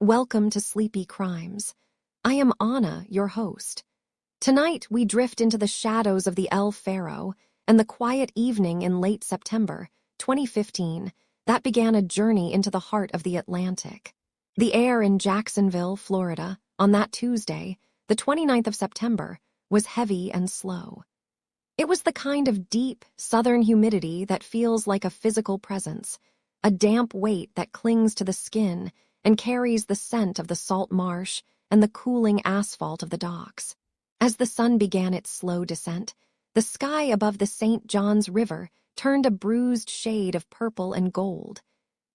Welcome to Sleepy Crimes. I am Anna, your host. Tonight, we drift into the shadows of the Faro and the quiet evening in late September 2015 that began a journey into the heart of the Atlantic. The air in Jacksonville, Florida, on that Tuesday, the 29th of September, was heavy and slow. It was the kind of deep, southern humidity that feels like a physical presence, a damp weight that clings to the skin and carries the scent of the salt marsh and the cooling asphalt of the docks. As the sun began its slow descent, the sky above the St. Johns River turned a bruised shade of purple and gold,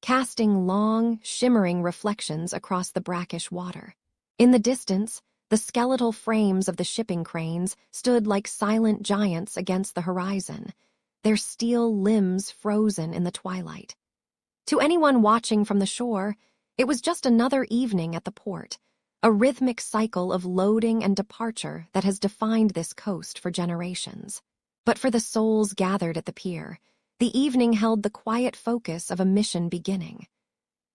casting long, shimmering reflections across the brackish water. In the distance, the skeletal frames of the shipping cranes stood like silent giants against the horizon, their steel limbs frozen in the twilight. To anyone watching from the shore, it was just another evening at the port, a rhythmic cycle of loading and departure that has defined this coast for generations. But for the souls gathered at the pier, the evening held the quiet focus of a mission beginning.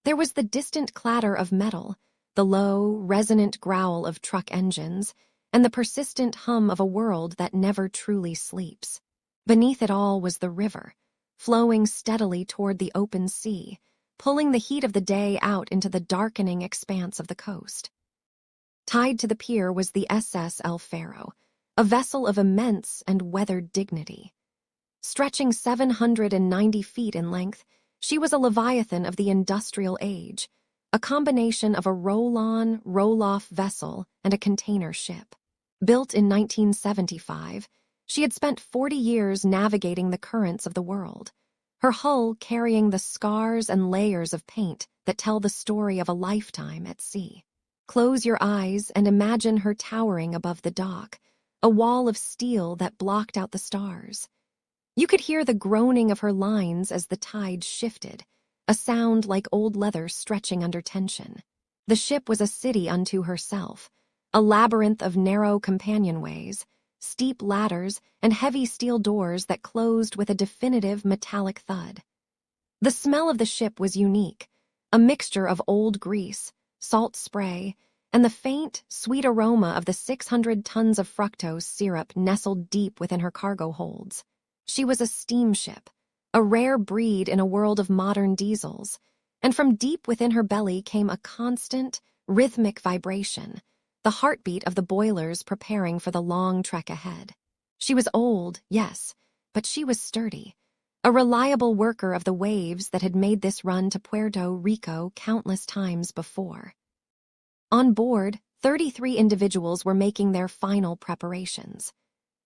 There was the distant clatter of metal, the low, resonant growl of truck engines, and the persistent hum of a world that never truly sleeps. Beneath it all was the river, flowing steadily toward the open sea, pulling the heat of the day out into the darkening expanse of the coast. Tied to the pier was the SS Faro, a vessel of immense and weathered dignity. Stretching 790 feet in length, she was a leviathan of the industrial age, a combination of a roll-on, roll-off vessel and a container ship. Built in 1975, she had spent 40 years navigating the currents of the world, her hull carrying the scars and layers of paint that tell the story of a lifetime at sea. Close your eyes and imagine her towering above the dock, a wall of steel that blocked out the stars. You could hear the groaning of her lines as the tide shifted, a sound like old leather stretching under tension. The ship was a city unto herself, a labyrinth of narrow companionways, steep ladders, and heavy steel doors that closed with a definitive metallic thud. The smell of the ship was unique, a mixture of old grease, salt spray, and the faint, sweet aroma of the 600 tons of fructose syrup nestled deep within her cargo holds. She was a steamship, a rare breed in a world of modern diesels, and from deep within her belly came a constant, rhythmic vibration, the heartbeat of the boilers preparing for the long trek ahead. She was old, yes, but she was sturdy, a reliable worker of the waves that had made this run to Puerto Rico countless times before. On board, 33 individuals were making their final preparations.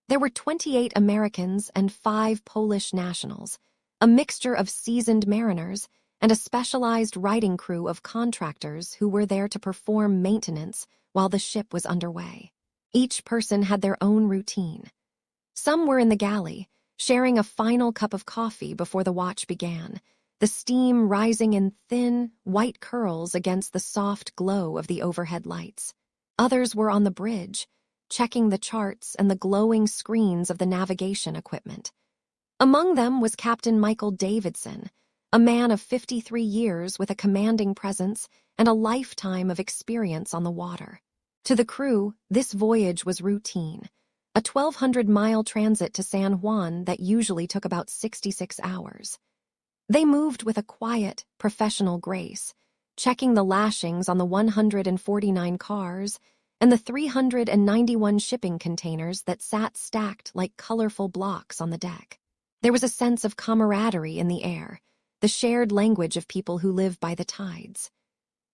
There were 28 Americans and 5 Polish nationals, a mixture of seasoned mariners and a specialized writing crew of contractors who were there to perform maintenance while the ship was underway. Each person had their own routine. Some were in the galley, sharing a final cup of coffee before the watch began, the steam rising in thin, white curls against the soft glow of the overhead lights. Others were on the bridge, checking the charts and the glowing screens of the navigation equipment. Among them was Captain Michael Davidson, a man of 53 years with a commanding presence and a lifetime of experience on the water. To the crew, this voyage was routine, a 1,200-mile transit to San Juan that usually took about 66 hours. They moved with a quiet, professional grace, checking the lashings on the 149 cars and the 391 shipping containers that sat stacked like colorful blocks on the deck. There was a sense of camaraderie in the air, the shared language of people who live by the tides.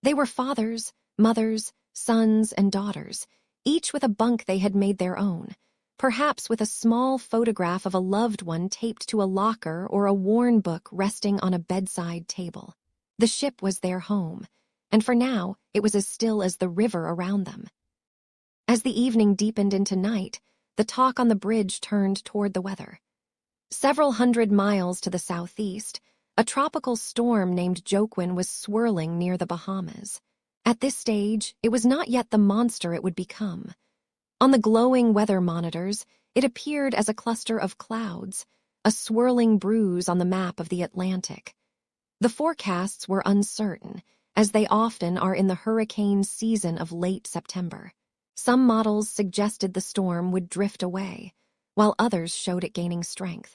They were fathers, mothers, sons, and daughters, each with a bunk they had made their own, perhaps with a small photograph of a loved one taped to a locker or a worn book resting on a bedside table. The ship was their home, and for now it was as still as the river around them. As the evening deepened into night, the talk on the bridge turned toward the weather. Several hundred miles to the southeast, a tropical storm named Joaquin was swirling near the Bahamas. At this stage, it was not yet the monster it would become. On the glowing weather monitors, it appeared as a cluster of clouds, a swirling bruise on the map of the Atlantic. The forecasts were uncertain, as they often are in the hurricane season of late September. Some models suggested the storm would drift away, while others showed it gaining strength.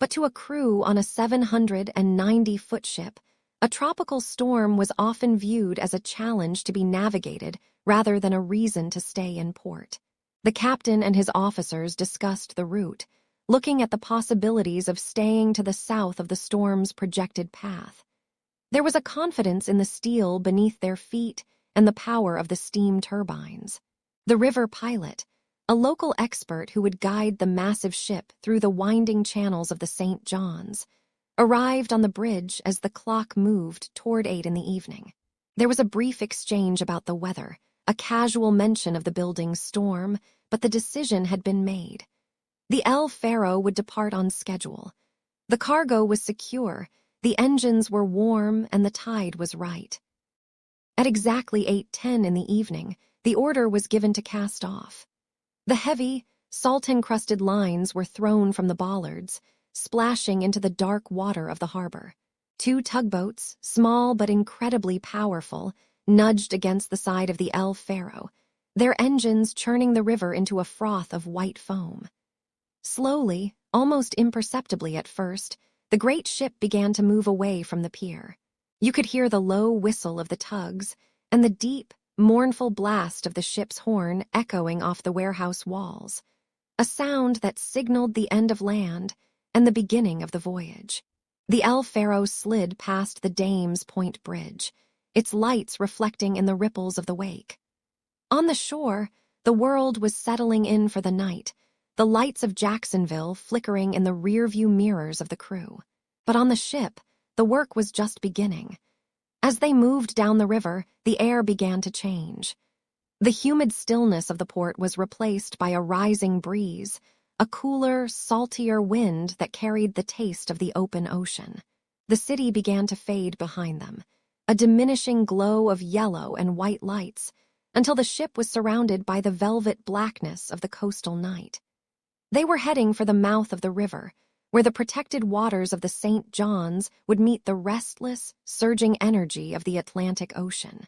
But to a crew on a 790-foot ship, a tropical storm was often viewed as a challenge to be navigated rather than a reason to stay in port. The captain and his officers discussed the route, looking at the possibilities of staying to the south of the storm's projected path. There was a confidence in the steel beneath their feet and the power of the steam turbines. The river pilot, a local expert who would guide the massive ship through the winding channels of the St. John's, arrived on the bridge as the clock moved toward 8 in the evening. There was a brief exchange about the weather, a casual mention of the building's storm, but the decision had been made. The Faro would depart on schedule. The cargo was secure, the engines were warm, and the tide was right. At exactly 8:10 in the evening, the order was given to cast off. The heavy, salt-encrusted lines were thrown from the bollards, splashing into the dark water of the harbor. 2 tugboats, small but incredibly powerful, nudged against the side of the Faro, their engines churning the river into a froth of white foam. Slowly, almost imperceptibly at first, the great ship began to move away from the pier. You could hear the low whistle of the tugs and the deep, mournful blast of the ship's horn echoing off the warehouse walls, a sound that signaled the end of land and the beginning of the voyage. The Faro slid past the Dames Point Bridge, its lights reflecting in the ripples of the wake. On the shore, the world was settling in for the night, the lights of Jacksonville flickering in the rearview mirrors of the crew. But on the ship, the work was just beginning. As they moved down the river, the air began to change. The humid stillness of the port was replaced by a rising breeze, a cooler, saltier wind that carried the taste of the open ocean. The city began to fade behind them, a diminishing glow of yellow and white lights, until the ship was surrounded by the velvet blackness of the coastal night. They were heading for the mouth of the river, where the protected waters of the St. John's would meet the restless, surging energy of the Atlantic Ocean.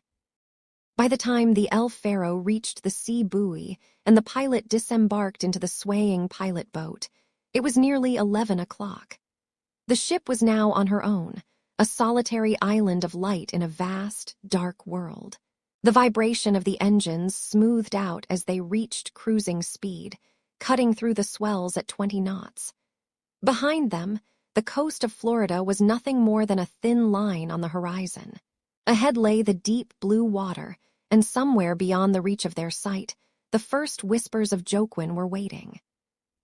By the time the Faro reached the sea buoy and the pilot disembarked into the swaying pilot boat, it was nearly 11 o'clock. The ship was now on her own, a solitary island of light in a vast, dark world. The vibration of the engines smoothed out as they reached cruising speed, cutting through the swells at 20 knots. Behind them, the coast of Florida was nothing more than a thin line on the horizon. Ahead lay the deep blue water, and somewhere beyond the reach of their sight, the first whispers of Joaquin were waiting.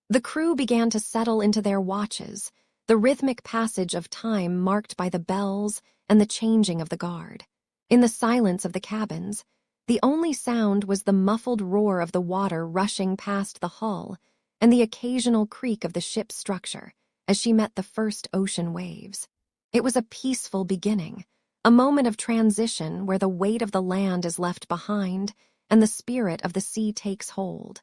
The crew began to settle into their watches, the rhythmic passage of time marked by the bells and the changing of the guard. In the silence of the cabins, the only sound was the muffled roar of the water rushing past the hull and the occasional creak of the ship's structure as she met the first ocean waves. It was a peaceful beginning, a moment of transition where the weight of the land is left behind and the spirit of the sea takes hold.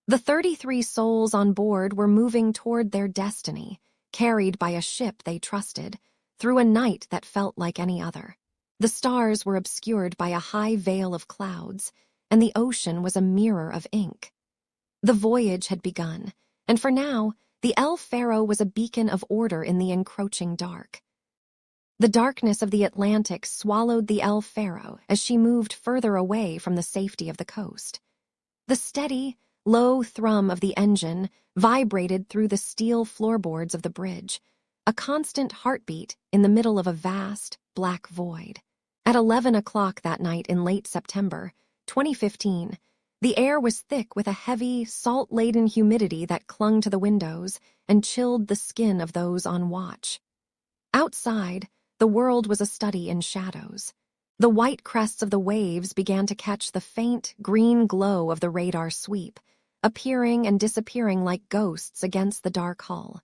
The 33 souls on board were moving toward their destiny, carried by a ship they trusted, through a night that felt like any other. The stars were obscured by a high veil of clouds, and the ocean was a mirror of ink. The voyage had begun, and for now, the Faro was a beacon of order in the encroaching dark. The darkness of the Atlantic swallowed the Faro as she moved further away from the safety of the coast. The steady, low thrum of the engine vibrated through the steel floorboards of the bridge, a constant heartbeat in the middle of a vast, black void. At 11 o'clock that night in late September, 2015, the air was thick with a heavy, salt-laden humidity that clung to the windows and chilled the skin of those on watch. Outside, the world was a study in shadows. The white crests of the waves began to catch the faint, green glow of the radar sweep, appearing and disappearing like ghosts against the dark hull.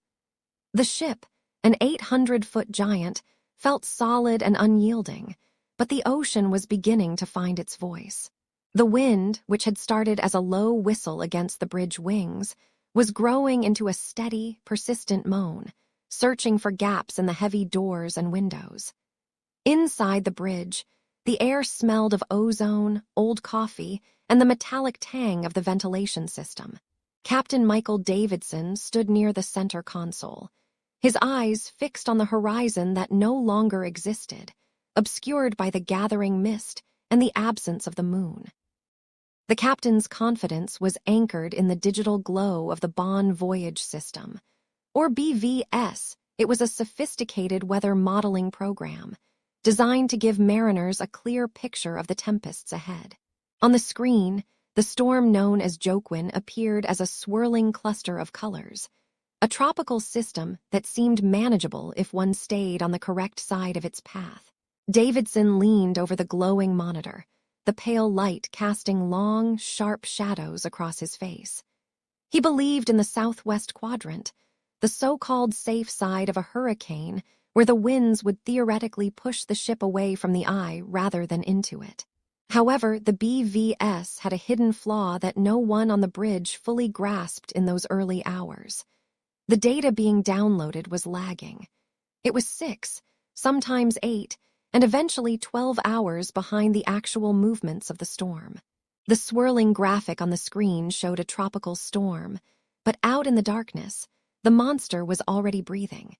The ship, an 800-foot giant, felt solid and unyielding, but the ocean was beginning to find its voice. The wind, which had started as a low whistle against the bridge wings, was growing into a steady, persistent moan, searching for gaps in the heavy doors and windows. Inside the bridge, The air smelled of ozone, old coffee, and the metallic tang of the ventilation system. Captain Michael Davidson stood near the center console, his eyes fixed on the horizon that no longer existed, obscured by the gathering mist and the absence of the moon. The captain's confidence was anchored in the digital glow of the Bon Voyage System, or BVS. It was a sophisticated weather modeling program, designed to give mariners a clear picture of the tempests ahead. On the screen, the storm known as Joaquin appeared as a swirling cluster of colors, a tropical system that seemed manageable if one stayed on the correct side of its path. Davidson leaned over the glowing monitor, the pale light casting long, sharp shadows across his face. He believed in the southwest quadrant, the so-called safe side of a hurricane, where the winds would theoretically push the ship away from the eye rather than into it. However, the BVS had a hidden flaw that no one on the bridge fully grasped in those early hours. The data being downloaded was lagging. It was 6, sometimes 8, and eventually 12 hours behind the actual movements of the storm. The swirling graphic on the screen showed a tropical storm, but out in the darkness, the monster was already breathing.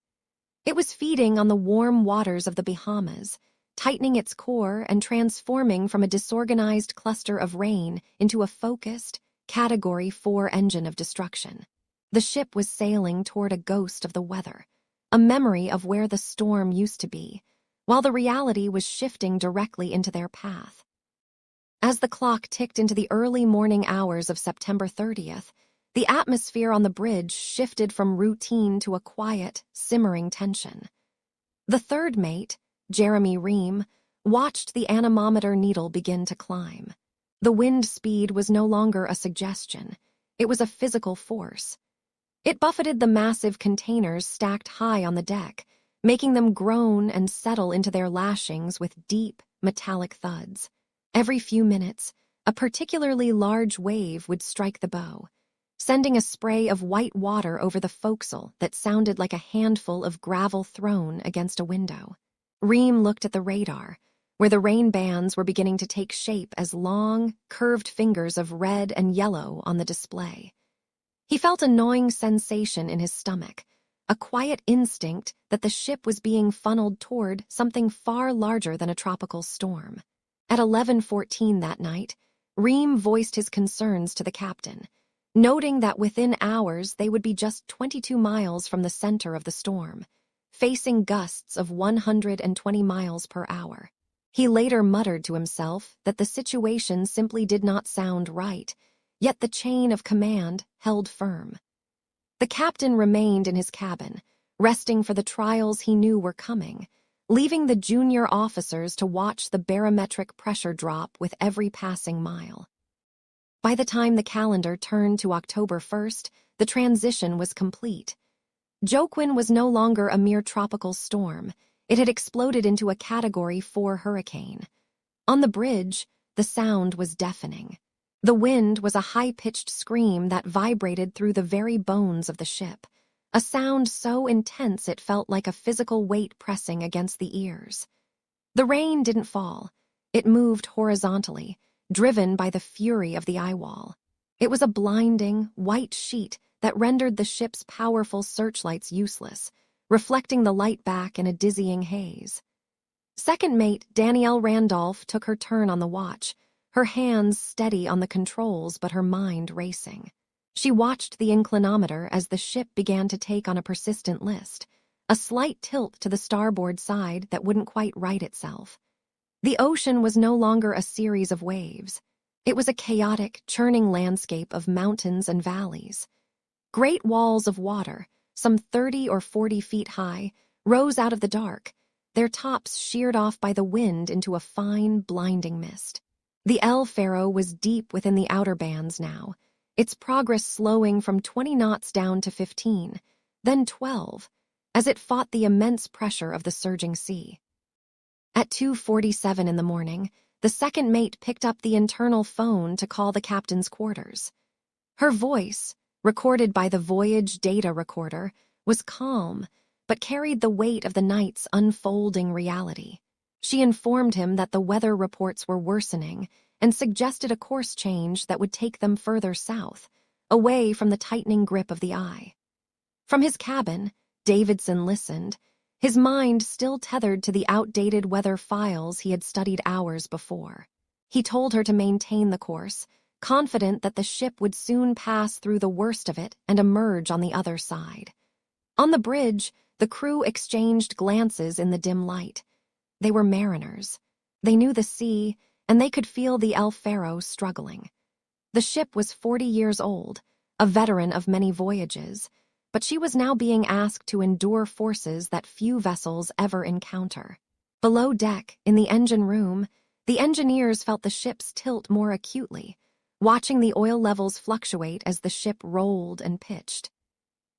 It was feeding on the warm waters of the Bahamas, tightening its core and transforming from a disorganized cluster of rain into a focused, Category 4 engine of destruction. The ship was sailing toward a ghost of the weather, a memory of where the storm used to be, while the reality was shifting directly into their path. As the clock ticked into the early morning hours of September 30th, the atmosphere on the bridge shifted from routine to a quiet, simmering tension. The third mate, Jeremy Ream, watched the anemometer needle begin to climb. The wind speed was no longer a suggestion. It was a physical force. It buffeted the massive containers stacked high on the deck, making them groan and settle into their lashings with deep, metallic thuds. Every few minutes, a particularly large wave would strike the bow, sending a spray of white water over the forecastle that sounded like a handful of gravel thrown against a window. Ream looked at the radar, where the rain bands were beginning to take shape as long, curved fingers of red and yellow on the display. He felt a gnawing sensation in his stomach, a quiet instinct that the ship was being funneled toward something far larger than a tropical storm. At 11:14 that night, Ream voiced his concerns to the captain, noting that within hours they would be just 22 miles from the center of the storm, facing gusts of 120 miles per hour. He later muttered to himself that the situation simply did not sound right, yet the chain of command held firm. The captain remained in his cabin, resting for the trials he knew were coming, leaving the junior officers to watch the barometric pressure drop with every passing mile. By the time the calendar turned to October 1st, the transition was complete. Joaquin was no longer a mere tropical storm. It had exploded into a Category 4 hurricane. On the bridge, the sound was deafening. The wind was a high-pitched scream that vibrated through the very bones of the ship, a sound so intense it felt like a physical weight pressing against the ears. The rain didn't fall. It moved horizontally, driven by the fury of the eye wall. It was a blinding, white sheet that rendered the ship's powerful searchlights useless, reflecting the light back in a dizzying haze. Second mate Danielle Randolph took her turn on the watch, her hands steady on the controls but her mind racing. She watched the inclinometer as the ship began to take on a persistent list, a slight tilt to the starboard side that wouldn't quite right itself. The ocean was no longer a series of waves. It was a chaotic, churning landscape of mountains and valleys. Great walls of water, some 30 or 40 feet high, rose out of the dark, their tops sheared off by the wind into a fine, blinding mist. The Faro was deep within the outer bands now, its progress slowing from 20 knots down to 15, then 12, as it fought the immense pressure of the surging sea. At 2:47 in the morning, the second mate picked up the internal phone to call the captain's quarters. Her voice, recorded by the voyage data recorder, was calm, but carried the weight of the night's unfolding reality. She informed him that the weather reports were worsening and suggested a course change that would take them further south, away from the tightening grip of the eye. From his cabin, Davidson listened, his mind still tethered to the outdated weather files he had studied hours before. He told her to maintain the course, confident that the ship would soon pass through the worst of it and emerge on the other side. On the bridge, the crew exchanged glances in the dim light. They were mariners. They knew the sea, and they could feel the Faro struggling. The ship was 40 years old, a veteran of many voyages, but she was now being asked to endure forces that few vessels ever encounter. Below deck, in the engine room, the engineers felt the ship's tilt more acutely, watching the oil levels fluctuate as the ship rolled and pitched.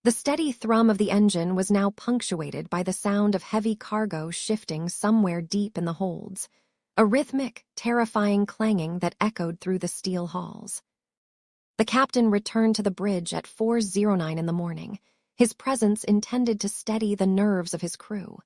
The steady thrum of the engine was now punctuated by the sound of heavy cargo shifting somewhere deep in the holds, a rhythmic, terrifying clanging that echoed through the steel halls. The captain returned to the bridge at 4:09 in the morning, his presence intended to steady the nerves of his crew.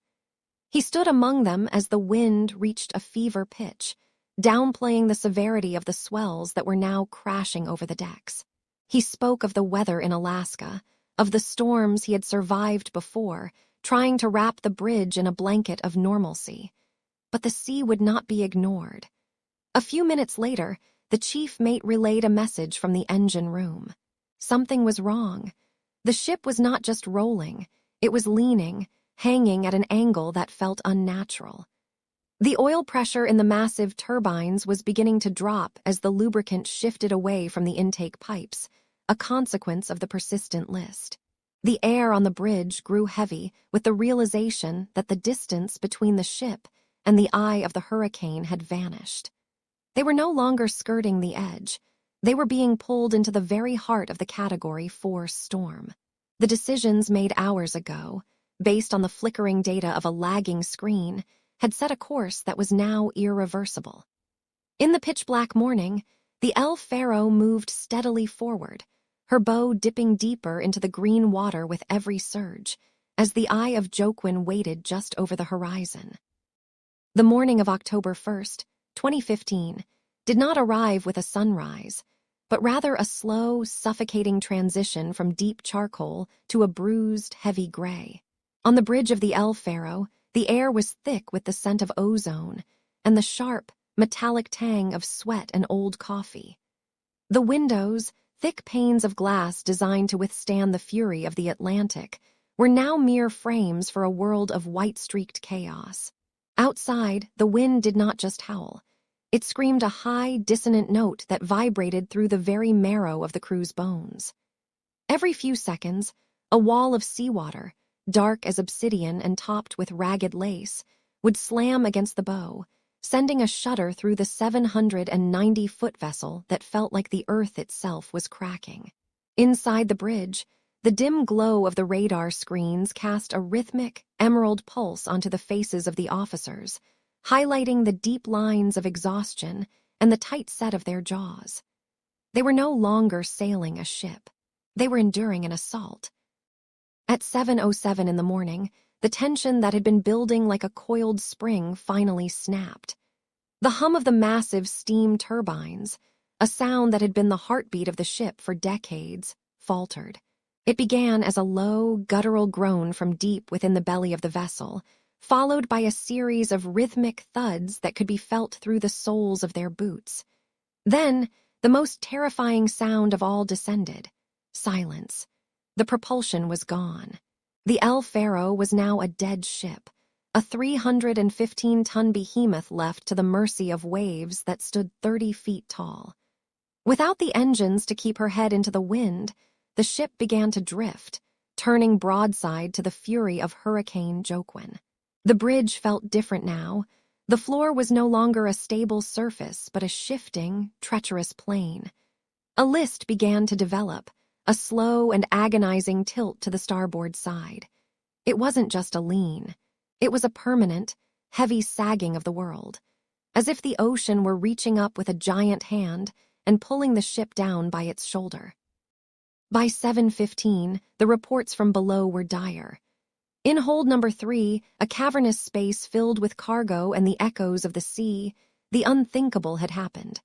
He stood among them as the wind reached a fever pitch, downplaying the severity of the swells that were now crashing over the decks. He spoke of the weather in Alaska, of the storms he had survived before, trying to wrap the bridge in a blanket of normalcy. But the sea would not be ignored. A few minutes later, the chief mate relayed a message from the engine room. Something was wrong. The ship was not just rolling, it was leaning, hanging at an angle that felt unnatural. The oil pressure in the massive turbines was beginning to drop as the lubricant shifted away from the intake pipes, a consequence of the persistent list. The air on the bridge grew heavy with the realization that the distance between the ship and the eye of the hurricane had vanished. They were no longer skirting the edge. They were being pulled into the very heart of the Category 4 storm. The decisions made hours ago, based on the flickering data of a lagging screen, had set a course that was now irreversible. In the pitch-black morning, the Faro moved steadily forward, her bow dipping deeper into the green water with every surge, as the eye of Joaquin waited just over the horizon. The morning of October 1st, 2015, did not arrive with a sunrise, but rather a slow, suffocating transition from deep charcoal to a bruised, heavy gray. On the bridge of the Faro, the air was thick with the scent of ozone and the sharp, metallic tang of sweat and old coffee. The windows, thick panes of glass designed to withstand the fury of the Atlantic, were now mere frames for a world of white-streaked chaos. Outside, the wind did not just howl. It screamed a high, dissonant note that vibrated through the very marrow of the crew's bones. Every few seconds, a wall of seawater, dark as obsidian and topped with ragged lace, would slam against the bow, sending a shudder through the 790-foot vessel that felt like the earth itself was cracking. Inside the bridge, the dim glow of the radar screens cast a rhythmic, emerald pulse onto the faces of the officers, highlighting the deep lines of exhaustion and the tight set of their jaws. They were no longer sailing a ship. They were enduring an assault. At 7:07 in the morning, the tension that had been building like a coiled spring finally snapped. The hum of the massive steam turbines, a sound that had been the heartbeat of the ship for decades, faltered. It began as a low, guttural groan from deep within the belly of the vessel, followed by a series of rhythmic thuds that could be felt through the soles of their boots. Then, the most terrifying sound of all descended: silence. The propulsion was gone. The Faro was now a dead ship, a 315-ton behemoth left to the mercy of waves that stood 30 feet tall. Without the engines to keep her head into the wind, the ship began to drift, turning broadside to the fury of Hurricane Joaquin. The bridge felt different now. The floor was no longer a stable surface, but a shifting, treacherous plain. A list began to develop, a slow and agonizing tilt to the starboard side. It wasn't just a lean. It was a permanent, heavy sagging of the world, as if the ocean were reaching up with a giant hand and pulling the ship down by its shoulder. By 7:15, the reports from below were dire. In hold number 3, a cavernous space filled with cargo and the echoes of the sea, the unthinkable had happened.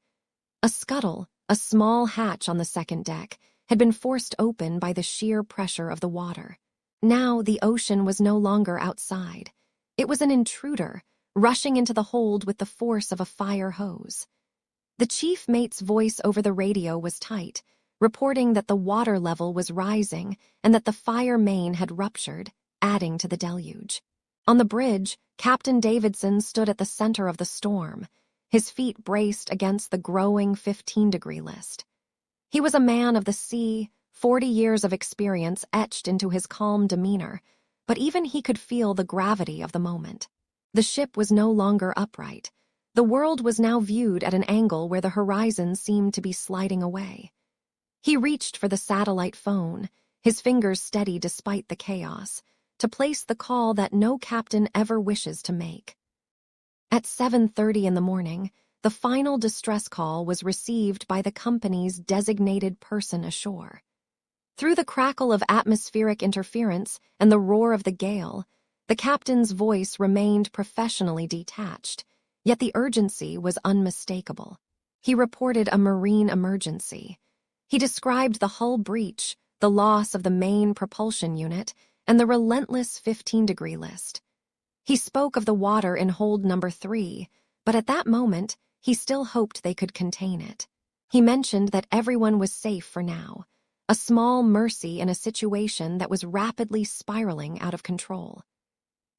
A scuttle, a small hatch on the second deck, had been forced open by the sheer pressure of the water. Now the ocean was no longer outside. It was an intruder, rushing into the hold with the force of a fire hose. The chief mate's voice over the radio was tight, reporting that the water level was rising and that the fire main had ruptured, adding to the deluge. On the bridge, Captain Davidson stood at the center of the storm, his feet braced against the growing 15-degree list. He was a man of the sea, 40 years of experience etched into his calm demeanor, but even he could feel the gravity of the moment. The ship was no longer upright. The world was now viewed at an angle where the horizon seemed to be sliding away. He reached for the satellite phone, his fingers steady despite the chaos, to place the call that no captain ever wishes to make. At 7:30 in the morning, the final distress call was received by the company's designated person ashore. Through the crackle of atmospheric interference and the roar of the gale, the captain's voice remained professionally detached, yet the urgency was unmistakable. He reported a marine emergency. He described the hull breach, the loss of the main propulsion unit, and the relentless 15-degree list. He spoke of the water in hold number 3, but at that moment, he still hoped they could contain it. He mentioned that everyone was safe for now, a small mercy in a situation that was rapidly spiraling out of control.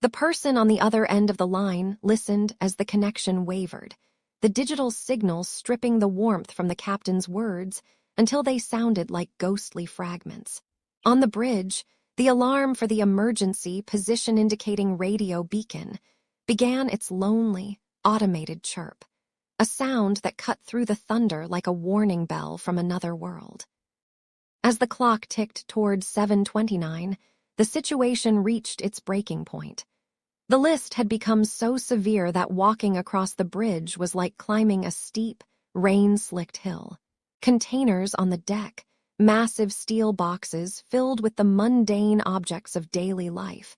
The person on the other end of the line listened as the connection wavered, the digital signal stripping the warmth from the captain's words until they sounded like ghostly fragments. On the bridge, the alarm for the emergency position-indicating radio beacon began its lonely, automated chirp, a sound that cut through the thunder like a warning bell from another world. As the clock ticked toward 7:29, the situation reached its breaking point. The list had become so severe that walking across the bridge was like climbing a steep, rain-slicked hill. Containers on the deck, massive steel boxes filled with the mundane objects of daily life,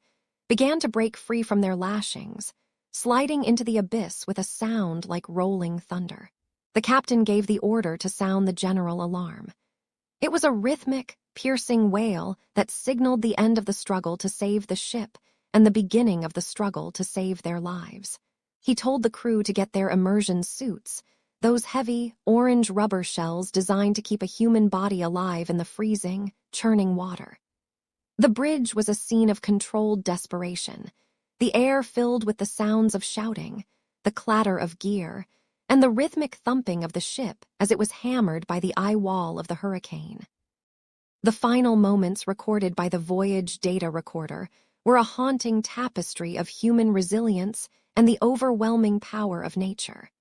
began to break free from their lashings, sliding into the abyss with a sound like rolling thunder. The captain gave the order to sound the general alarm. It was a rhythmic, piercing wail that signaled the end of the struggle to save the ship and the beginning of the struggle to save their lives. He told the crew to get their immersion suits, those heavy, orange rubber shells designed to keep a human body alive in the freezing, churning water. The bridge was a scene of controlled desperation, the air filled with the sounds of shouting, the clatter of gear, and the rhythmic thumping of the ship as it was hammered by the eye wall of the hurricane. The final moments recorded by the voyage data recorder were a haunting tapestry of human resilience and the overwhelming power of nature.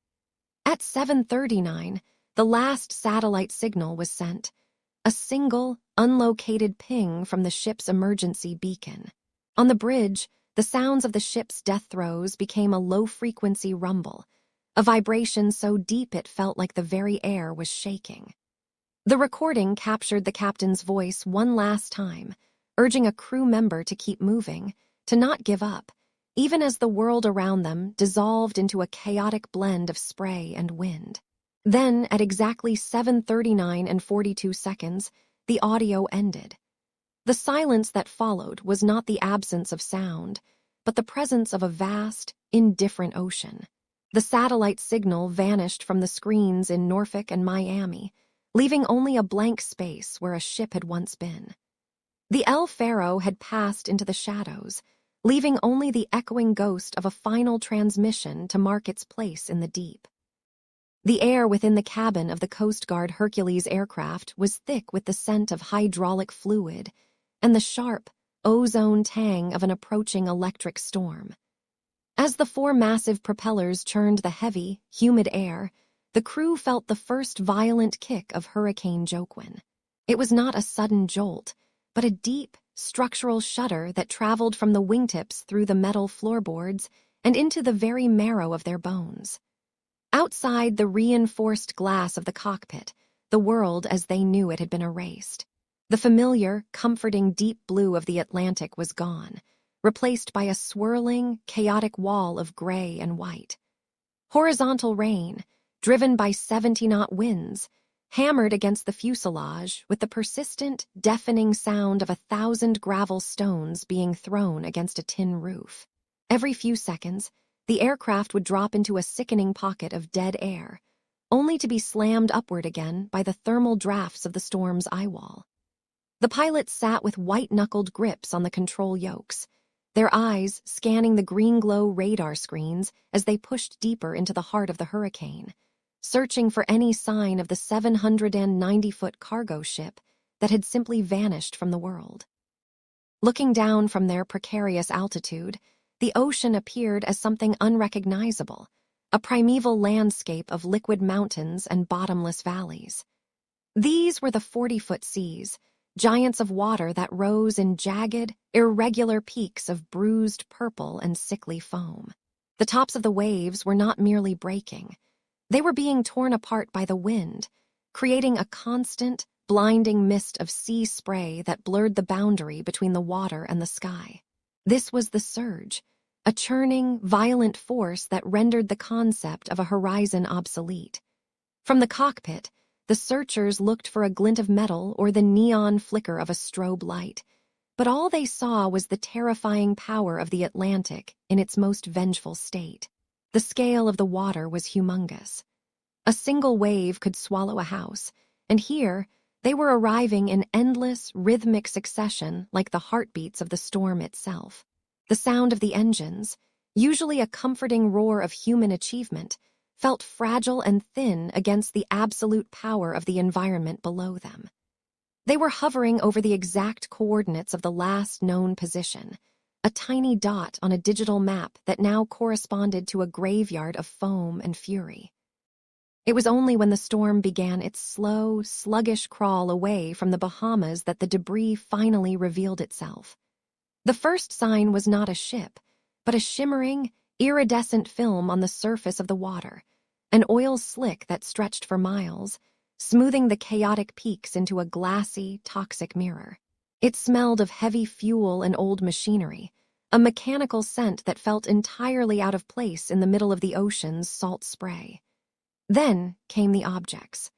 At 7:39, the last satellite signal was sent, a single, unlocated ping from the ship's emergency beacon. On the bridge, the sounds of the ship's death throes became a low-frequency rumble, a vibration so deep it felt like the very air was shaking. The recording captured the captain's voice one last time, urging a crew member to keep moving, to not give up, even as the world around them dissolved into a chaotic blend of spray and wind. Then, at exactly 7:39 and 42 seconds, the audio ended. The silence that followed was not the absence of sound, but the presence of a vast, indifferent ocean. The satellite signal vanished from the screens in Norfolk and Miami, leaving only a blank space where a ship had once been. The Faro had passed into the shadows, leaving only the echoing ghost of a final transmission to mark its place in the deep. The air within the cabin of the Coast Guard Hercules aircraft was thick with the scent of hydraulic fluid and the sharp, ozone tang of an approaching electric storm. As the 4 massive propellers churned the heavy, humid air, the crew felt the first violent kick of Hurricane Joaquin. It was not a sudden jolt, but a deep, structural shudder that traveled from the wingtips through the metal floorboards and into the very marrow of their bones. Outside the reinforced glass of the cockpit, the world as they knew it had been erased. The familiar, comforting deep blue of the Atlantic was gone, replaced by a swirling, chaotic wall of gray and white. Horizontal rain, driven by 70-knot winds, hammered against the fuselage with the persistent, deafening sound of 1,000 gravel stones being thrown against a tin roof. Every few seconds, the aircraft would drop into a sickening pocket of dead air, only to be slammed upward again by the thermal drafts of the storm's eye wall. The pilots sat with white-knuckled grips on the control yokes, their eyes scanning the green-glow radar screens as they pushed deeper into the heart of the hurricane, searching for any sign of the 790-foot cargo ship that had simply vanished from the world. Looking down from their precarious altitude, the ocean appeared as something unrecognizable, a primeval landscape of liquid mountains and bottomless valleys. These were the 40-foot seas, giants of water that rose in jagged, irregular peaks of bruised purple and sickly foam. The tops of the waves were not merely breaking. They were being torn apart by the wind, creating a constant, blinding mist of sea spray that blurred the boundary between the water and the sky. This was the surge, a churning, violent force that rendered the concept of a horizon obsolete. From the cockpit, the searchers looked for a glint of metal or the neon flicker of a strobe light, but all they saw was the terrifying power of the Atlantic in its most vengeful state. The scale of the water was humongous. A single wave could swallow a house, and here they were arriving in endless, rhythmic succession like the heartbeats of the storm itself. The sound of the engines, usually a comforting roar of human achievement, felt fragile and thin against the absolute power of the environment below them. They were hovering over the exact coordinates of the last known position, a tiny dot on a digital map that now corresponded to a graveyard of foam and fury. It was only when the storm began its slow, sluggish crawl away from the Bahamas that the debris finally revealed itself. The first sign was not a ship, but a shimmering, iridescent film on the surface of the water, an oil slick that stretched for miles, smoothing the chaotic peaks into a glassy, toxic mirror. It smelled of heavy fuel and old machinery, a mechanical scent that felt entirely out of place in the middle of the ocean's salt spray. Then came the objects.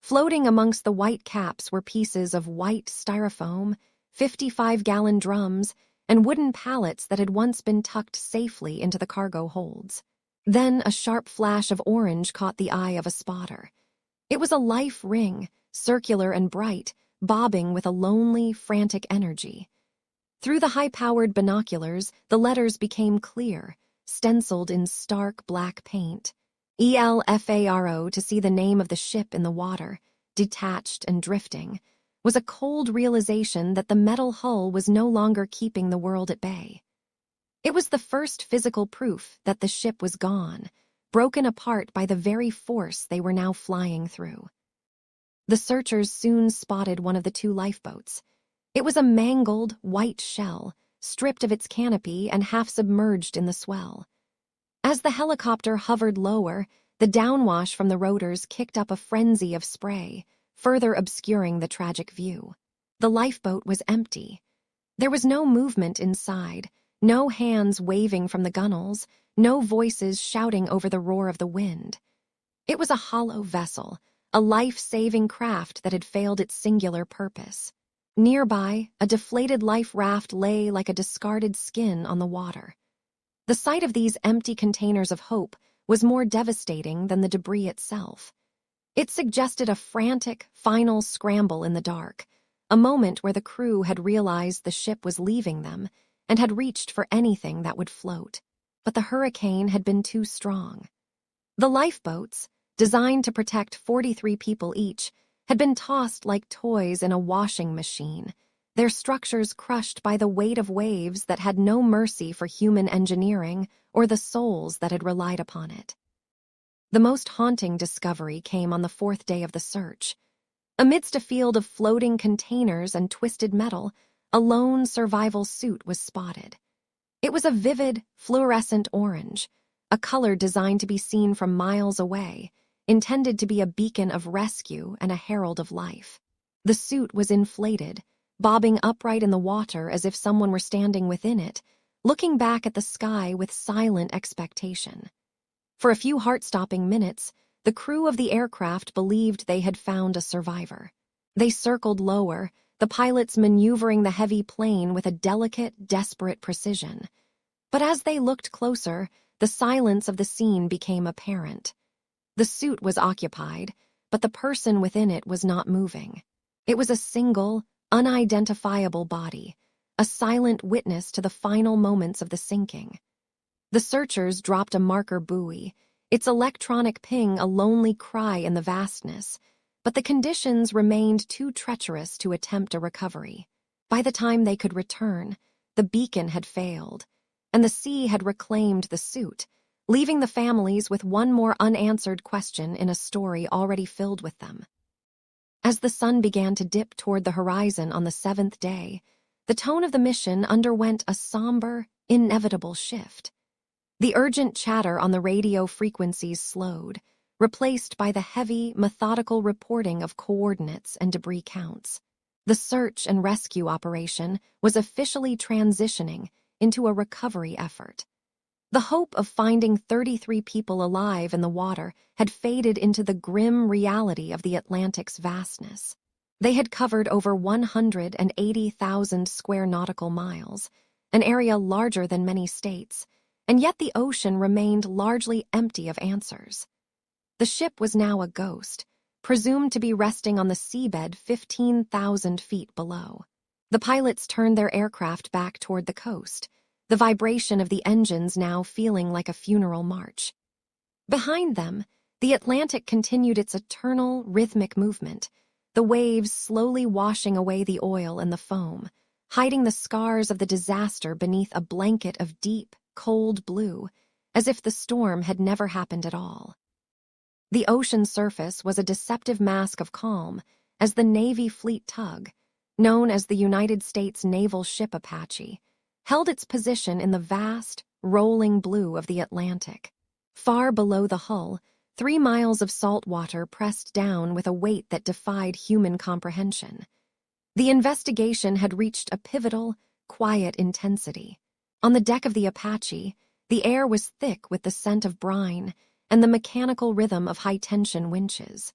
Floating amongst the white caps were pieces of white styrofoam, 55-gallon drums, and wooden pallets that had once been tucked safely into the cargo holds. Then a sharp flash of orange caught the eye of a spotter. It was a life ring, circular and bright, bobbing with a lonely, frantic energy. Through the high-powered binoculars, the letters became clear, stenciled in stark black paint. ELFARO, to see the name of the ship in the water, detached and drifting, was a cold realization that the metal hull was no longer keeping the world at bay. It was the first physical proof that the ship was gone, broken apart by the very force they were now flying through. The searchers soon spotted one of the two lifeboats. It was a mangled, white shell, stripped of its canopy and half submerged in the swell. As the helicopter hovered lower, the downwash from the rotors kicked up a frenzy of spray, further obscuring the tragic view. The lifeboat was empty. There was no movement inside, no hands waving from the gunnels, no voices shouting over the roar of the wind. It was a hollow vessel, a life-saving craft that had failed its singular purpose. Nearby, a deflated life raft lay like a discarded skin on the water. The sight of these empty containers of hope was more devastating than the debris itself. It suggested a frantic, final scramble in the dark, a moment where the crew had realized the ship was leaving them and had reached for anything that would float. But the hurricane had been too strong. The lifeboats, designed to protect 43 people each, had been tossed like toys in a washing machine, their structures crushed by the weight of waves that had no mercy for human engineering or the souls that had relied upon it. The most haunting discovery came on the fourth day of the search. Amidst a field of floating containers and twisted metal, a lone survival suit was spotted. It was a vivid, fluorescent orange, a color designed to be seen from miles away, intended to be a beacon of rescue and a herald of life. The suit was inflated, bobbing upright in the water as if someone were standing within it, looking back at the sky with silent expectation. For a few heart-stopping minutes, the crew of the aircraft believed they had found a survivor. They circled lower, the pilots maneuvering the heavy plane with a delicate, desperate precision. But as they looked closer, the silence of the scene became apparent. The suit was occupied, but the person within it was not moving. It was a single, unidentifiable body, a silent witness to the final moments of the sinking. The searchers dropped a marker buoy, its electronic ping a lonely cry in the vastness, but the conditions remained too treacherous to attempt a recovery. By the time they could return, the beacon had failed, and the sea had reclaimed the suit, leaving the families with one more unanswered question in a story already filled with them. As the sun began to dip toward the horizon on the 7th day, the tone of the mission underwent a somber, inevitable shift. The urgent chatter on the radio frequencies slowed, replaced by the heavy, methodical reporting of coordinates and debris counts. The search and rescue operation was officially transitioning into a recovery effort. The hope of finding 33 people alive in the water had faded into the grim reality of the Atlantic's vastness. They had covered over 180,000 square nautical miles, an area larger than many states, and yet the ocean remained largely empty of answers. The ship was now a ghost, presumed to be resting on the seabed 15,000 feet below. The pilots turned their aircraft back toward the coast, the vibration of the engines now feeling like a funeral march. Behind them, the Atlantic continued its eternal, rhythmic movement, the waves slowly washing away the oil and the foam, hiding the scars of the disaster beneath a blanket of deep, cold blue, as if the storm had never happened at all. The ocean surface was a deceptive mask of calm as the Navy fleet tug, known as the United States Naval Ship Apache, held its position in the vast, rolling blue of the Atlantic. Far below the hull, 3 miles of salt water pressed down with a weight that defied human comprehension. The investigation had reached a pivotal, quiet intensity. On the deck of the Apache, the air was thick with the scent of brine and the mechanical rhythm of high-tension winches.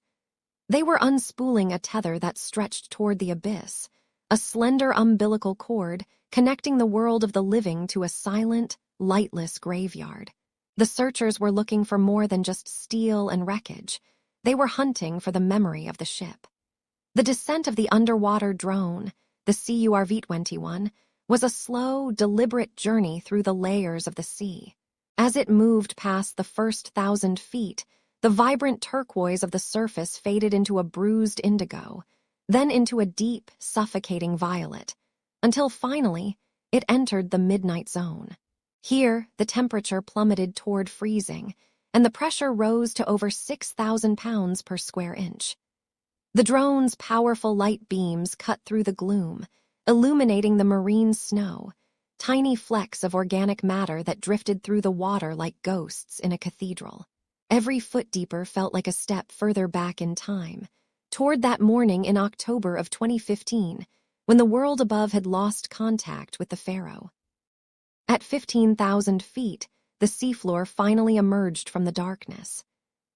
They were unspooling a tether that stretched toward the abyss, a slender umbilical cord connecting the world of the living to a silent, lightless graveyard. The searchers were looking for more than just steel and wreckage. They were hunting for the memory of the ship. The descent of the underwater drone, the CURV-21, was a slow, deliberate journey through the layers of the sea. As it moved past the first 1,000 feet, the vibrant turquoise of the surface faded into a bruised indigo, then into a deep, suffocating violet, until finally it entered the midnight zone. Here, the temperature plummeted toward freezing, and the pressure rose to over 6,000 pounds per square inch. The drone's powerful light beams cut through the gloom, illuminating the marine snow, tiny flecks of organic matter that drifted through the water like ghosts in a cathedral. Every foot deeper felt like a step further back in time, toward that morning in October of 2015, when the world above had lost contact with the Faro. At 15,000 feet, the seafloor finally emerged from the darkness.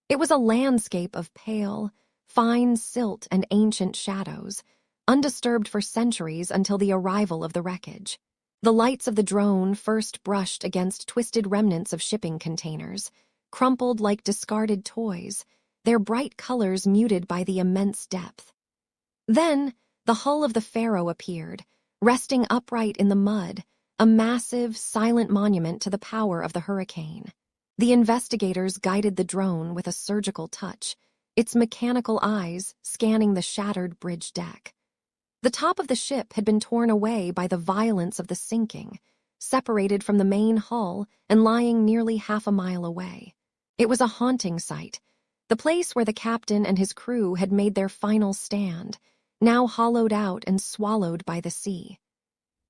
It was a landscape of pale, fine silt and ancient shadows, undisturbed for centuries until the arrival of the wreckage. The lights of the drone first brushed against twisted remnants of shipping containers, crumpled like discarded toys, their bright colors muted by the immense depth. Then, the hull of the Faro appeared, resting upright in the mud, a massive, silent monument to the power of the hurricane. The investigators guided the drone with a surgical touch, its mechanical eyes scanning the shattered bridge deck. The top of the ship had been torn away by the violence of the sinking, separated from the main hull and lying nearly half a mile away. It was a haunting sight, the place where the captain and his crew had made their final stand, now hollowed out and swallowed by the sea.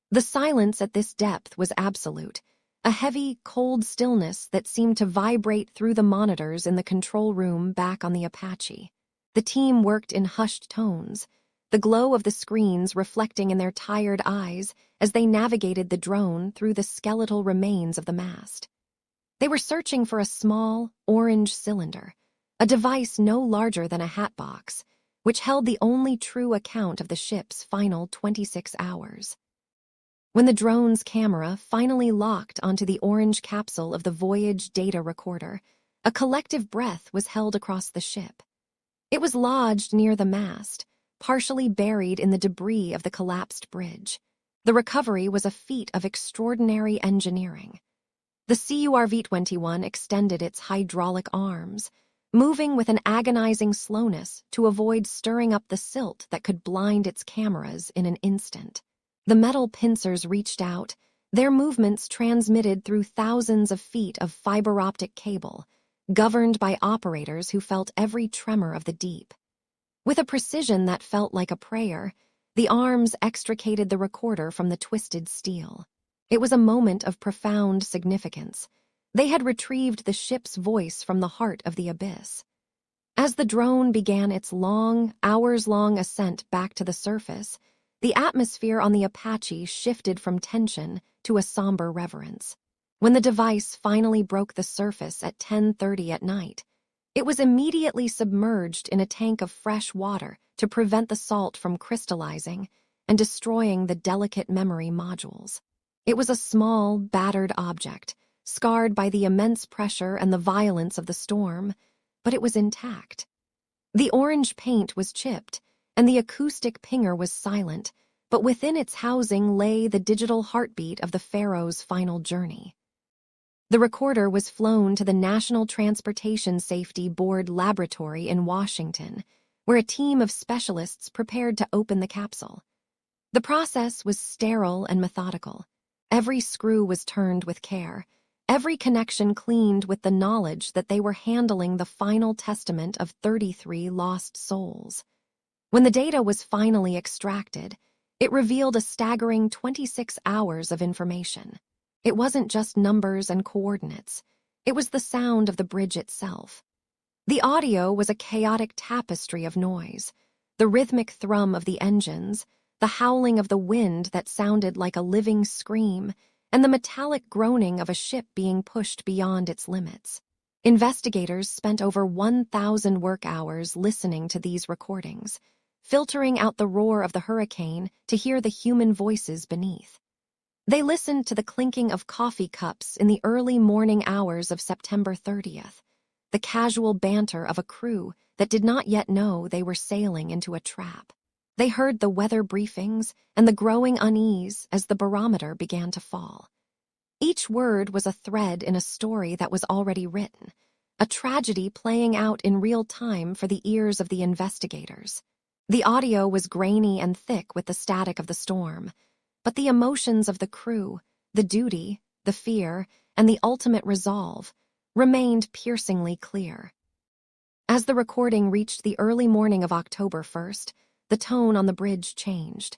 The silence at this depth was absolute, a heavy, cold stillness that seemed to vibrate through the monitors in the control room back on the Apache. The team worked in hushed tones, the glow of the screens reflecting in their tired eyes as they navigated the drone through the skeletal remains of the mast. They were searching for a small, orange cylinder, a device no larger than a hatbox, which held the only true account of the ship's final 26 hours. When the drone's camera finally locked onto the orange capsule of the voyage data recorder, a collective breath was held across the ship. It was lodged near the mast, partially buried in the debris of the collapsed bridge. The recovery was a feat of extraordinary engineering. The CURV-21 extended its hydraulic arms, moving with an agonizing slowness to avoid stirring up the silt that could blind its cameras in an instant. The metal pincers reached out, their movements transmitted through thousands of feet of fiber-optic cable, governed by operators who felt every tremor of the deep. With a precision that felt like a prayer, the arms extricated the recorder from the twisted steel. It was a moment of profound significance. They had retrieved the ship's voice from the heart of the abyss. As the drone began its long, hours-long ascent back to the surface, the atmosphere on the Apache shifted from tension to a somber reverence. When the device finally broke the surface at 10:30 at night, it was immediately submerged in a tank of fresh water to prevent the salt from crystallizing and destroying the delicate memory modules. It was a small, battered object, scarred by the immense pressure and the violence of the storm, but it was intact. The orange paint was chipped, and the acoustic pinger was silent, but within its housing lay the digital heartbeat of the Faro's final journey. The recorder was flown to the National Transportation Safety Board laboratory in Washington, where a team of specialists prepared to open the capsule. The process was sterile and methodical. Every screw was turned with care, every connection cleaned with the knowledge that they were handling the final testament of 33 lost souls. When the data was finally extracted, it revealed a staggering 26 hours of information. It wasn't just numbers and coordinates. It was the sound of the bridge itself. The audio was a chaotic tapestry of noise, the rhythmic thrum of the engines, the howling of the wind that sounded like a living scream, and the metallic groaning of a ship being pushed beyond its limits. Investigators spent over 1,000 work hours listening to these recordings, filtering out the roar of the hurricane to hear the human voices beneath. They listened to the clinking of coffee cups in the early morning hours of September 30th, the casual banter of a crew that did not yet know they were sailing into a trap. They heard the weather briefings and the growing unease as the barometer began to fall. Each word was a thread in a story that was already written, a tragedy playing out in real time for the ears of the investigators. The audio was grainy and thick with the static of the storm, but the emotions of the crew, the duty, the fear, and the ultimate resolve remained piercingly clear. As the recording reached the early morning of October 1st, the tone on the bridge changed.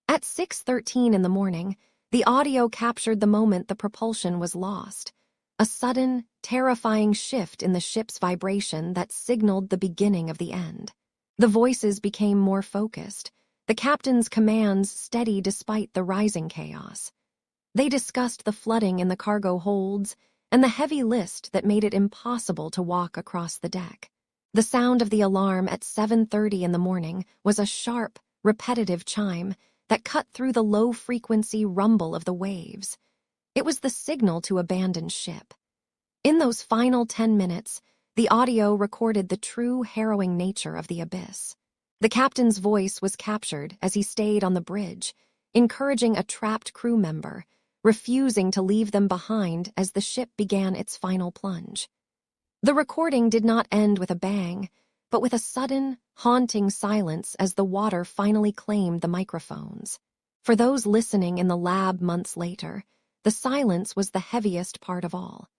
At 6:13 in the morning, the audio captured the moment the propulsion was lost, a sudden, terrifying shift in the ship's vibration that signaled the beginning of the end. The voices became more focused, the captain's commands steady despite the rising chaos. They discussed the flooding in the cargo holds and the heavy list that made it impossible to walk across the deck. The sound of the alarm at 7:30 in the morning was a sharp, repetitive chime that cut through the low-frequency rumble of the waves. It was the signal to abandon ship. In those final 10 minutes, the audio recorded the true harrowing nature of the abyss. The captain's voice was captured as he stayed on the bridge, encouraging a trapped crew member, refusing to leave them behind as the ship began its final plunge. The recording did not end with a bang, but with a sudden, haunting silence as the water finally claimed the microphones. For those listening in the lab months later, the silence was the heaviest part of all.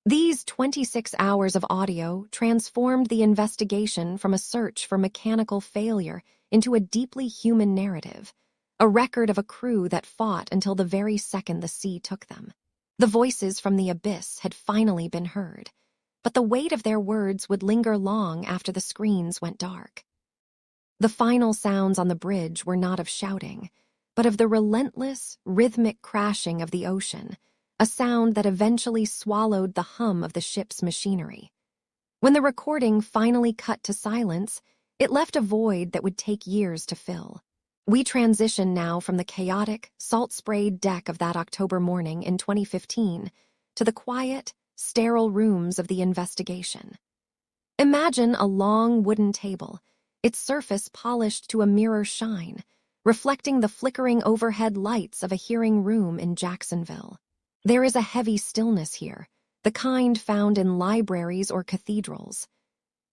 These 26 hours of audio transformed the investigation from a search for mechanical failure into a deeply human narrative, a record of a crew that fought until the very second the sea took them. The voices from the abyss had finally been heard, but the weight of their words would linger long after the screens went dark. The final sounds on the bridge were not of shouting, but of the relentless, rhythmic crashing of the ocean, a sound that eventually swallowed the hum of the ship's machinery. When the recording finally cut to silence, it left a void that would take years to fill. We transition now from the chaotic, salt-sprayed deck of that October morning in 2015 to the quiet, sterile rooms of the investigation. Imagine a long wooden table, its surface polished to a mirror shine, reflecting the flickering overhead lights of a hearing room in Jacksonville. There is a heavy stillness here, the kind found in libraries or cathedrals.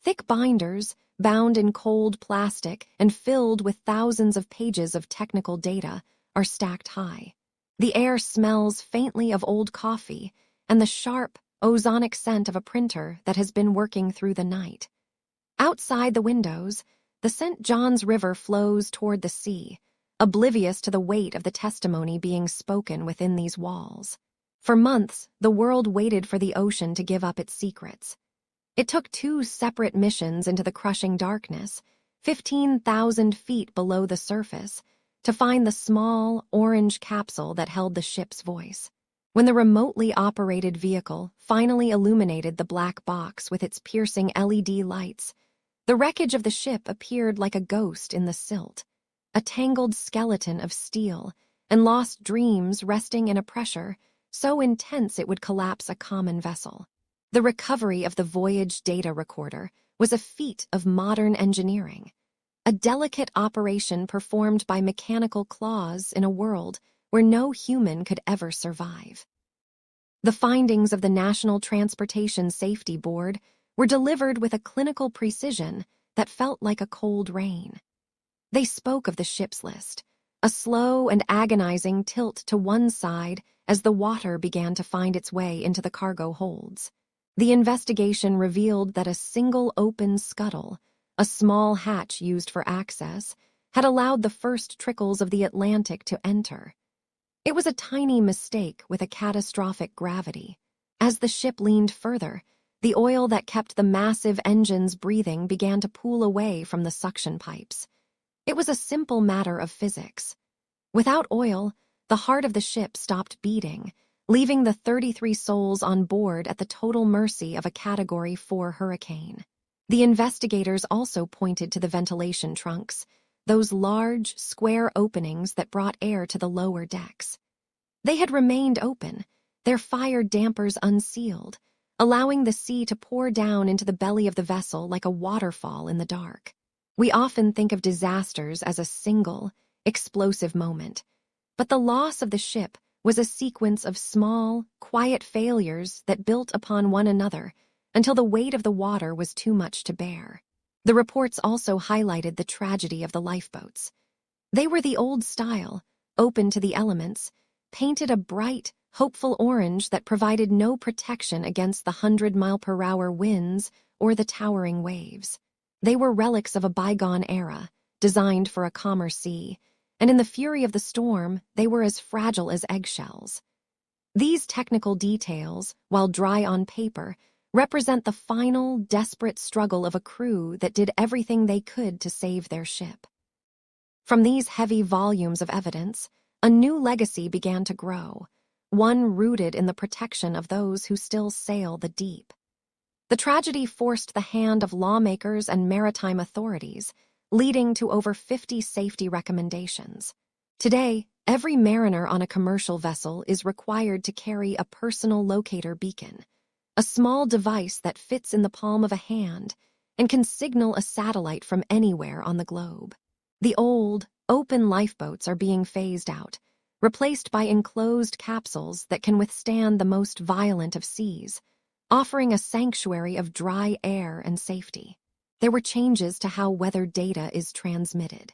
Thick binders, bound in cold plastic and filled with thousands of pages of technical data, are stacked high. The air smells faintly of old coffee and the sharp, ozonic scent of a printer that has been working through the night. Outside the windows, the St. Johns River flows toward the sea, oblivious to the weight of the testimony being spoken within these walls. For months, the world waited for the ocean to give up its secrets. It took 2 separate missions into the crushing darkness, 15,000 feet below the surface, to find the small, orange capsule that held the ship's voice. When the remotely operated vehicle finally illuminated the black box with its piercing LED lights, the wreckage of the ship appeared like a ghost in the silt, a tangled skeleton of steel and lost dreams resting in a pressure so intense it would collapse a common vessel. The recovery of the voyage data recorder was a feat of modern engineering, a delicate operation performed by mechanical claws in a world where no human could ever survive. The findings of the National Transportation Safety Board were delivered with a clinical precision that felt like a cold rain. They spoke of the ship's list, a slow and agonizing tilt to one side as the water began to find its way into the cargo holds. The investigation revealed that a single open scuttle, a small hatch used for access, had allowed the first trickles of the Atlantic to enter. It was a tiny mistake with a catastrophic gravity. As the ship leaned further, the oil that kept the massive engines breathing began to pool away from the suction pipes. It was a simple matter of physics. Without oil, the heart of the ship stopped beating, leaving the 33 souls on board at the total mercy of a Category 4 hurricane. The investigators also pointed to the ventilation trunks, those large, square openings that brought air to the lower decks. They had remained open, their fire dampers unsealed, allowing the sea to pour down into the belly of the vessel like a waterfall in the dark. We often think of disasters as a single, explosive moment, but the loss of the ship was a sequence of small, quiet failures that built upon one another until the weight of the water was too much to bear. The reports also highlighted the tragedy of the lifeboats. They were the old style, open to the elements, painted a bright, hopeful orange that provided no protection against the 100-mile-per-hour winds or the towering waves. They were relics of a bygone era, designed for a calmer sea, and in the fury of the storm, they were as fragile as eggshells. These technical details, while dry on paper, represent the final, desperate struggle of a crew that did everything they could to save their ship. From these heavy volumes of evidence, a new legacy began to grow, one rooted in the protection of those who still sail the deep. The tragedy forced the hand of lawmakers and maritime authorities, leading to over 50 safety recommendations. Today, every mariner on a commercial vessel is required to carry a personal locator beacon, a small device that fits in the palm of a hand and can signal a satellite from anywhere on the globe. The old, open lifeboats are being phased out, replaced by enclosed capsules that can withstand the most violent of seas, offering a sanctuary of dry air and safety. There were changes to how weather data is transmitted,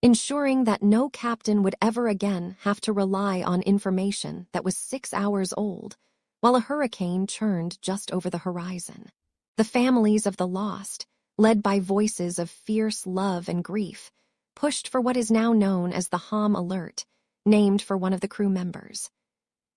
ensuring that no captain would ever again have to rely on information that was 6 hours old while a hurricane churned just over the horizon. The families of the lost, led by voices of fierce love and grief, pushed for what is now known as the HOM Alert, named for one of the crew members.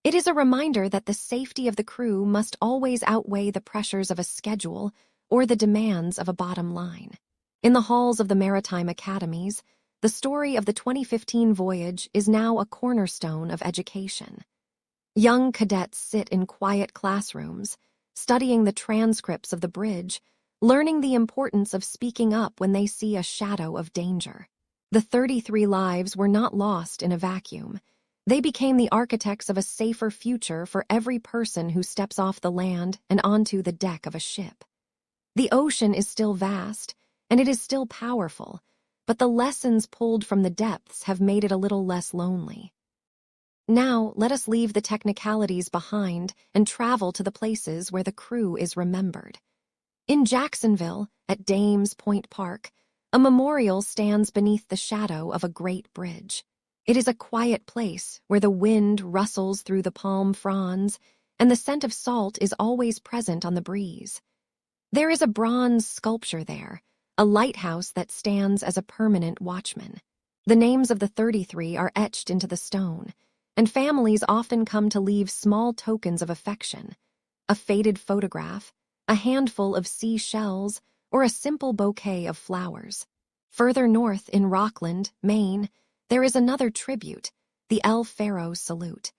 It is a reminder that the safety of the crew must always outweigh the pressures of a schedule or the demands of a bottom line. In the halls of the maritime academies, the story of the 2015 voyage is now a cornerstone of education. Young cadets sit in quiet classrooms, studying the transcripts of the bridge, learning the importance of speaking up when they see a shadow of danger. The 33 lives were not lost in a vacuum. They became the architects of a safer future for every person who steps off the land and onto the deck of a ship. The ocean is still vast, and it is still powerful, but the lessons pulled from the depths have made it a little less lonely. Now, let us leave the technicalities behind and travel to the places where the crew is remembered. In Jacksonville, at Dames Point Park, a memorial stands beneath the shadow of a great bridge. It is a quiet place where the wind rustles through the palm fronds and the scent of salt is always present on the breeze. There is a bronze sculpture there, a lighthouse that stands as a permanent watchman. The names of the 33 are etched into the stone, and families often come to leave small tokens of affection: a faded photograph, a handful of seashells, or a simple bouquet of flowers. Further north in Rockland, Maine, there is another tribute, the Faro salute.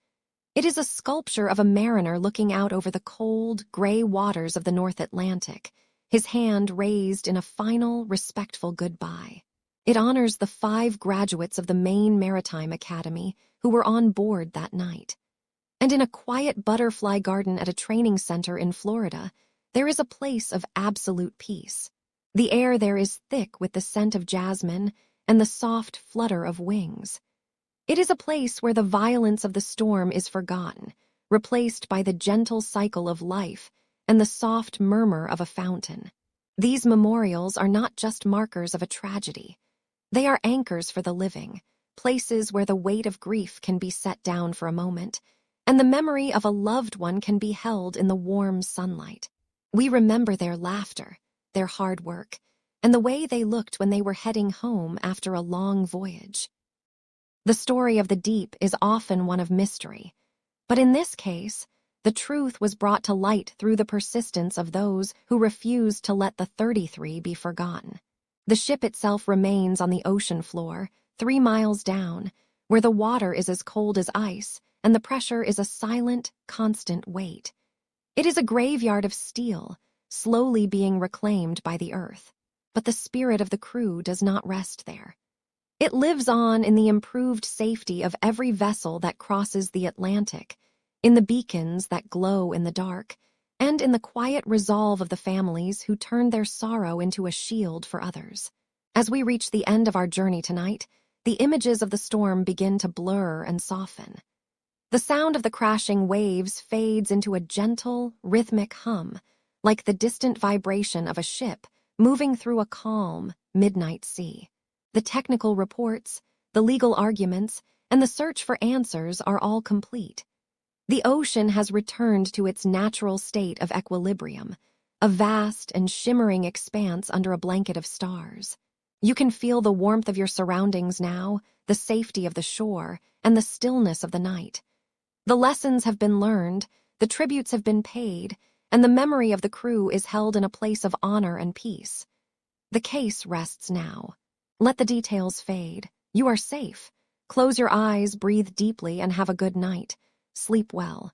It is a sculpture of a mariner looking out over the cold, gray waters of the North Atlantic, his hand raised in a final, respectful goodbye. It honors the 5 graduates of the Maine Maritime Academy who were on board that night. And in a quiet butterfly garden at a training center in Florida, there is a place of absolute peace. The air there is thick with the scent of jasmine and the soft flutter of wings. It is a place where the violence of the storm is forgotten, replaced by the gentle cycle of life and the soft murmur of a fountain. These memorials are not just markers of a tragedy. They are anchors for the living, places where the weight of grief can be set down for a moment, and the memory of a loved one can be held in the warm sunlight. We remember their laughter, their hard work, and the way they looked when they were heading home after a long voyage. The story of the deep is often one of mystery, but in this case, the truth was brought to light through the persistence of those who refused to let the 33 be forgotten. The ship itself remains on the ocean floor, 3 miles down, where the water is as cold as ice and the pressure is a silent, constant weight. It is a graveyard of steel, slowly being reclaimed by the earth, but the spirit of the crew does not rest there. It lives on in the improved safety of every vessel that crosses the Atlantic, in the beacons that glow in the dark, and in the quiet resolve of the families who turn their sorrow into a shield for others. As we reach the end of our journey tonight, the images of the storm begin to blur and soften. The sound of the crashing waves fades into a gentle, rhythmic hum, like the distant vibration of a ship moving through a calm, midnight sea. The technical reports, the legal arguments, and the search for answers are all complete. The ocean has returned to its natural state of equilibrium, a vast and shimmering expanse under a blanket of stars. You can feel the warmth of your surroundings now, the safety of the shore, and the stillness of the night. The lessons have been learned, the tributes have been paid, and the memory of the crew is held in a place of honor and peace. The case rests now. Let the details fade. You are safe. Close your eyes, breathe deeply, and have a good night. Sleep well.